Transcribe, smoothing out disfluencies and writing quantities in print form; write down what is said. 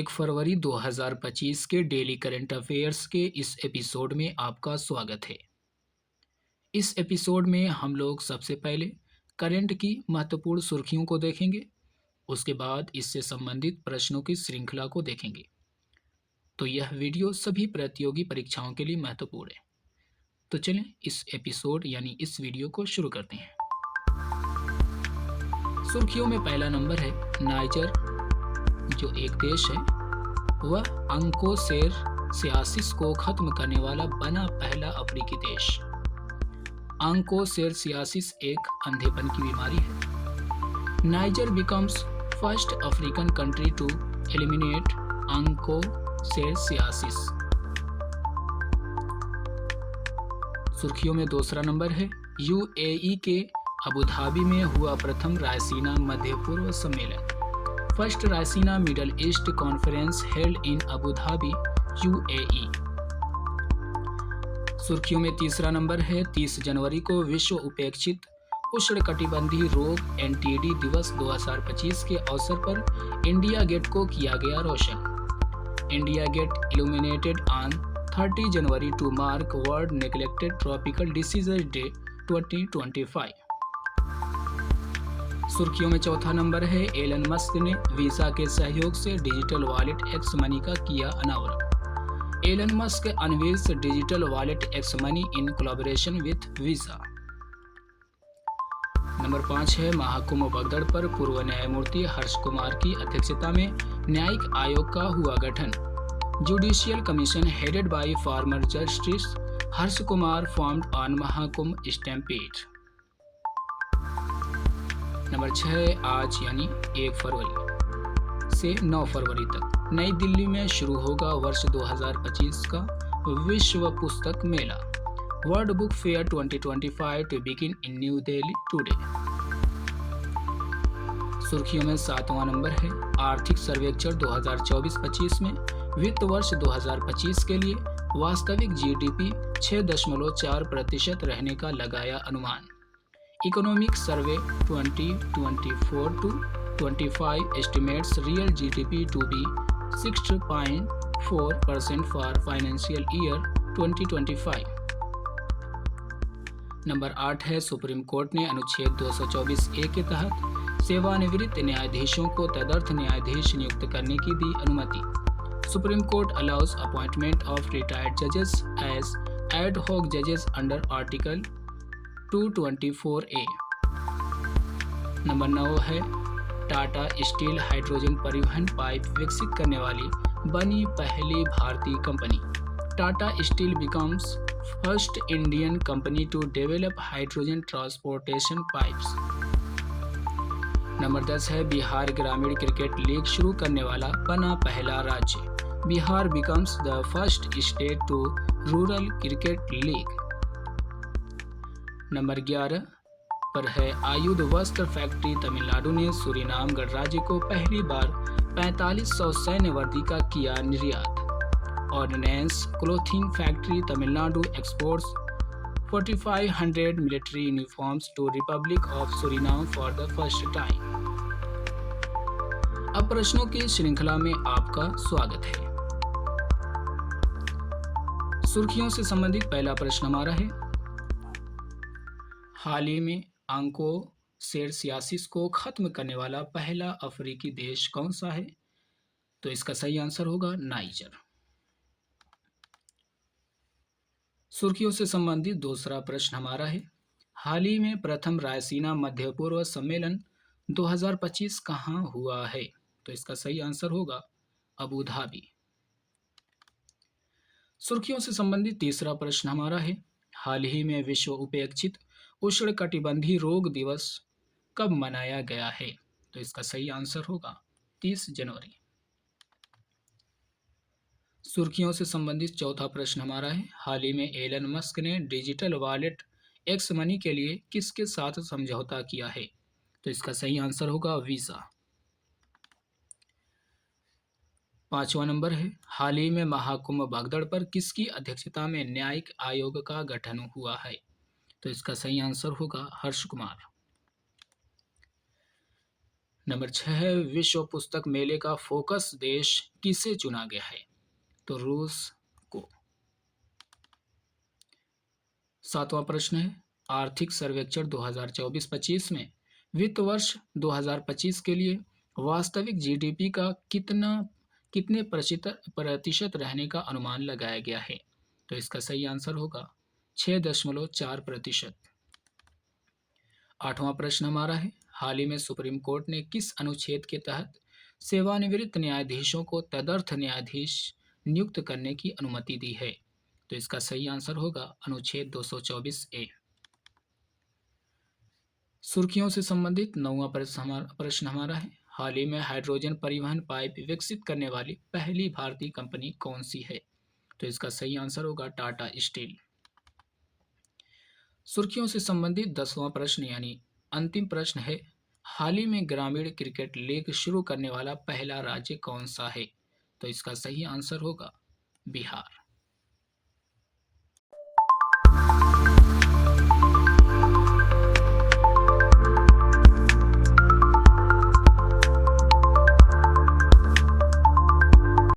1 फरवरी 2025 के daily current affairs के इस एपिसोड में आपका स्वागत है। इस एपिसोड में हम लोग सबसे पहले करंट की महत्वपूर्ण सुर्खियों को देखेंगे, उसके बाद इससे संबंधित प्रश्नों की श्रृंखला को देखेंगे। तो यह वीडियो सभी प्रतियोगी परीक्षाओं के लिए महत्वपूर्ण है। तो चलें इस एपिसोड यानी इस वीडियो को शुरू करते हैं। सुर्खियों में पहला नंबर है नाइजर, जो एक देश है, वह आंकोसेरसियासिस को खत्म करने वाला बना पहला अफ्रीकी देश। आंकोसेरसियासिस एक अंधेपन की बीमारी है। Niger becomes first African country to eliminate onchocerciasis. सुर्खियों में दूसरा नंबर है यूएई के अबू धाबी में हुआ प्रथम रायसीना मध्य पूर्व सम्मेलन। First Raisina middle east conference held in Abu Dhabi, UAE. सुर्खियों में तीसरा नंबर है 30 जनवरी को विश्व उपेक्षित उष्णकटिबंधीय रोग एनटीडी दिवस 2025 के अवसर पर इंडिया गेट को किया गया रोशन। India Gate illuminated on 30 January to mark world neglected tropical diseases day 2025। सुर्खियों में चौथा नंबर है एलन मस्क ने वीसा के सहयोग से डिजिटल वॉलेट एक्स मनी का किया अनावरण। Elon Musk unveils digital wallet X money in collaboration with Visa. Number 5 है महाकुंभ भगदड़ पर पूर्व न्यायमूर्ति हर्ष कुमार की अध्यक्षता में न्यायिक आयोग का हुआ गठन। Judicial commission headed by former justice Harsh Kumar formed on Mahakumbh stampede. Number 6 आज यानी 1 फरवरी से 9 फरवरी तक नई दिल्ली में शुरू होगा वर्ष 2025 का विश्व पुस्तक मेला। World book fair 2025 to begin in New Delhi today. सुर्खियों में 7वां नंबर है आर्थिक सर्वेक्षण 2024-25 में वित्त वर्ष 2025 के लिए वास्तविक जीडीपी 6.4% रहने का लगाया अनुमान। Economic survey 2024-25 estimates real GDP to be 6.4% for financial year 2025। Number 8 है सुप्रीम कोर्ट ने अनुच्छेद 224A के तहत सेवानिवृत्त न्यायाधीशों को तदर्थ न्यायाधीश नियुक्त करने की दी अनुमति। Supreme court allows appointment of retired जजेस एज एड हॉक जजेस अंडर आर्टिकल 224A। नंबर 9 है टाटा स्टील हाइड्रोजन परिवहन पाइप विकसित करने वाली बनी पहली भारतीय company. Tata steel becomes first Indian company to develop hydrogen transportation pipes. Number 10 है बिहार ग्रामीण क्रिकेट लीग शुरू करने वाला बना पहला राज्य। Bihar becomes the first state to rural cricket league. Number 11 पर है आयुध वस्त्र फैक्ट्री तमिलनाडु ने सूरीनाम गणराज्य को पहली बार 4500 सैन्य वर्दी का किया निर्यात। Ordnance clothing factory Tamil Nadu exports 4500 military uniforms to Republic of Suriname for the first time. अब प्रश्नों की श्रृंखला में आपका स्वागत है। सुर्खियों से संबंधित पहला प्रश्न हमारा है हाल ही में आंकोसेरसियासिस को खत्म करने वाला पहला अफ्रीकी देश कौन सा है? तो इसका सही आंसर होगा नाइजर। सुर्खियों से संबंधित दूसरा प्रश्न हमारा है हाल ही में प्रथम रायसीना मध्य पूर्व सम्मेलन 2025 कहाँ हुआ है? तो इसका सही आंसर होगा अबू धाबी। सुर्खियों से संबंधित तीसरा प्रश्न हमारा है हाल ही में विश्व उपेक्षित उष्णकटिबंधीय रोग दिवस कब मनाया गया है? तो इसका सही आंसर होगा 30 जनवरी। सुर्खियों से संबंधित चौथा प्रश्न हमारा है हाल ही में एलन मस्क ने डिजिटल वॉलेट एक्स मनी के लिए किसके साथ समझौता किया है? तो इसका सही आंसर होगा वीसा। 5वां नंबर है हाल ही में महाकुंभ भगदड़ पर किसकी अध्यक्षता में न्यायिक आयोग का गठन हुआ है? तो इसका सही आंसर होगा हर्ष कुमार। नंबर 6 है, विश्व पुस्तक मेले का फोकस देश किसे चुना गया है? तो रूस को। 7वां प्रश्न है, आर्थिक सर्वेक्षण 2024-25 में वित्त वर्ष 2025 के लिए वास्तविक जीडीपी का कितने प्रतिशत रहने का अनुमान लगाया गया है? तो इसका सही आंसर होगा 6.4%। 8वां प्रश्न हमारा है, हाल ही में सुप्रीम कोर्ट ने किस अनुच्छेद के तहत सेवानिवृत्त न्यायाधीशों को तदर्थ न्यायाधीश नियुक्त करने की अनुमति दी है? तो इसका सही आंसर होगा अनुच्छेद 224 ए। सुर्खियों से संबंधित 9वां प्रश्न हमारा है, हाल ही में हाइड्रोजन परिवहन पाइप विकसित करने वाली पहली भारतीय कंपनी कौन सी है? तो इसका सही आंसर होगा टाटा स्टील। सुर्खियों से संबंधित 10वां प्रश्न यानी अंतिम प्रश्न है, हाल ही में ग्रामीण क्रिकेट लीग शुरू करने वाला पहला राज्य कौन सा है? तो इसका सही आंसर होगा बिहार।